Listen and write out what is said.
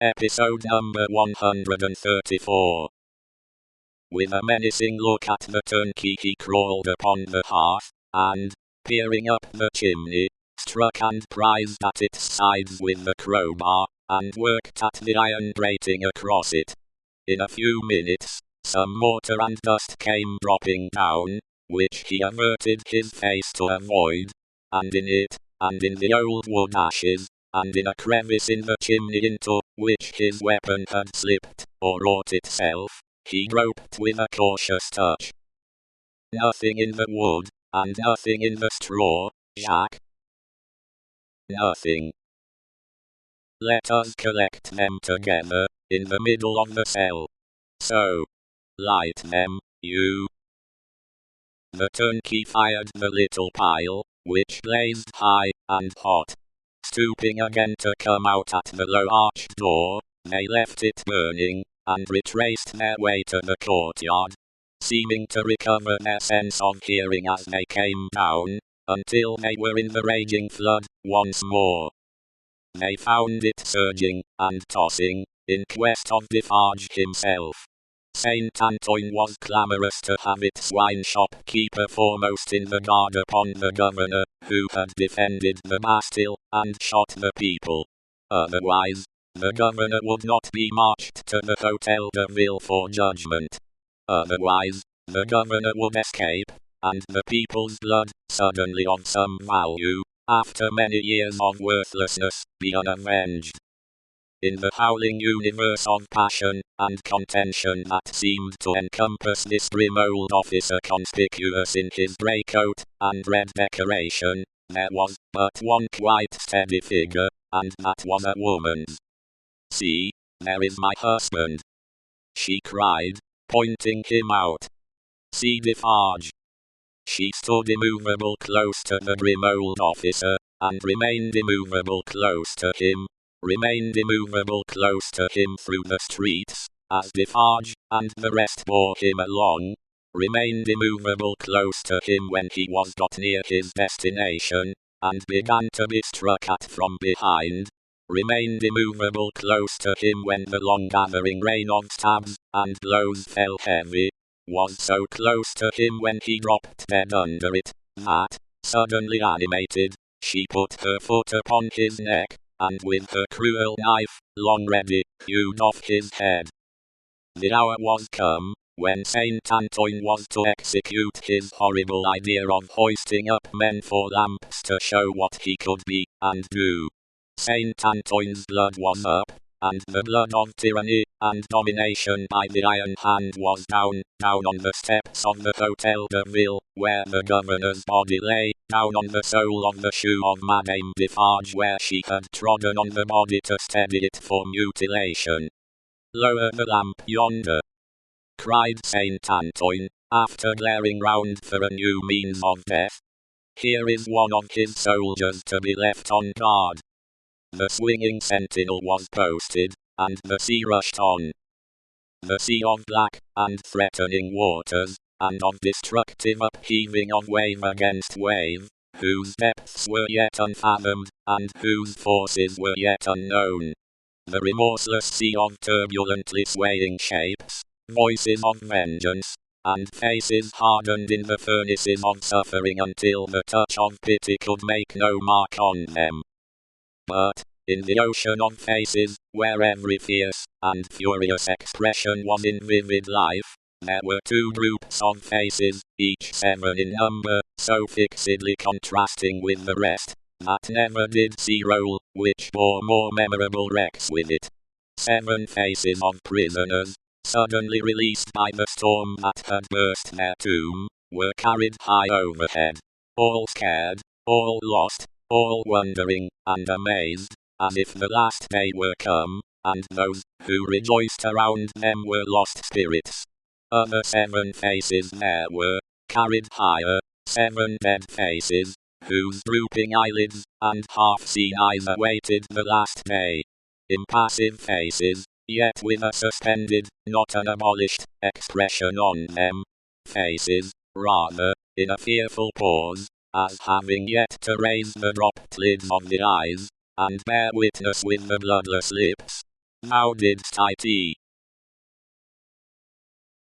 Episode number 134. With a menacing look at the turnkey he crawled upon the hearth, and, peering up the chimney, struck and prized at its sides with the crowbar, and worked at the iron grating across it. In a few minutes, some mortar and dust came dropping down, which he averted his face to avoid, and in it, and in the old wood ashes, and in a crevice in the chimney into which his weapon had slipped, or wrought itself, he groped with a cautious touch. Nothing in the wood, and nothing in the straw, Jack. Nothing. Let us collect them together, in the middle of the cell. So. Light them, you. The turnkey fired the little pile, which blazed high and hot. Stooping again to come out at the low-arched door, they left it burning, and retraced their way to the courtyard, seeming to recover their sense of hearing as they came down, until they were in the raging flood once more. They found it surging and tossing, in quest of Defarge himself. Saint Antoine was clamorous to have its wine shop keeper foremost in the guard upon the governor, who had defended the Bastille, and shot the people. Otherwise, the governor would not be marched to the Hotel de Ville for judgment. Otherwise, the governor would escape, and the people's blood, suddenly of some value, after many years of worthlessness, be unavenged. In the howling universe of passion and contention that seemed to encompass this grim old officer conspicuous in his grey coat and red decoration, there was but one quite steady figure, and that was a woman's. "See, there is my husband," she cried, pointing him out. "See Defarge." She stood immovable close to the grim old officer, and remained immovable close to him. Remained immovable close to him through the streets, as Defarge and the rest bore him along, remained immovable close to him when he was got near his destination, and began to be struck at from behind, remained immovable close to him when the long-gathering rain of stabs and blows fell heavy, was so close to him when he dropped dead under it, that, suddenly animated, she put her foot upon his neck, and with her cruel knife, long ready, hewed off his head. The hour was come, when Saint Antoine was to execute his horrible idea of hoisting up men for lamps to show what he could be, and do. Saint Antoine's blood was up, and the blood of tyranny and domination by the iron hand was down on the steps of the Hotel de Ville, where the governor's body lay, down on the sole of the shoe of Madame Defarge where she had trodden on the body to steady it for mutilation. "Lower the lamp yonder," cried Saint Antoine, after glaring round for a new means of death. "Here is one of his soldiers to be left on guard." The swinging sentinel was posted, and the sea rushed on. The sea of black and threatening waters, and of destructive upheaving of wave against wave, whose depths were yet unfathomed, and whose forces were yet unknown. The remorseless sea of turbulently swaying shapes, voices of vengeance, and faces hardened in the furnaces of suffering until the touch of pity could make no mark on them. But, in the ocean of faces, where every fierce and furious expression was in vivid life, there were two groups of faces, each 7 in number, so fixedly contrasting with the rest, that never did sea roll, which bore more memorable wrecks with it. 7 faces of prisoners, suddenly released by the storm that had burst their tomb, were carried high overhead, all scared, all lost, all wondering and amazed, as if the last day were come, and those who rejoiced around them were lost spirits. Other 7 faces there were, carried higher, 7 dead faces, whose drooping eyelids and half-seen eyes awaited the last day. Impassive faces, yet with a suspended, not an abolished, expression on them. Faces, rather, in a fearful pause, as having yet to raise the dropped lids of the eyes, and bear witness with the bloodless lips, Now didst I tea.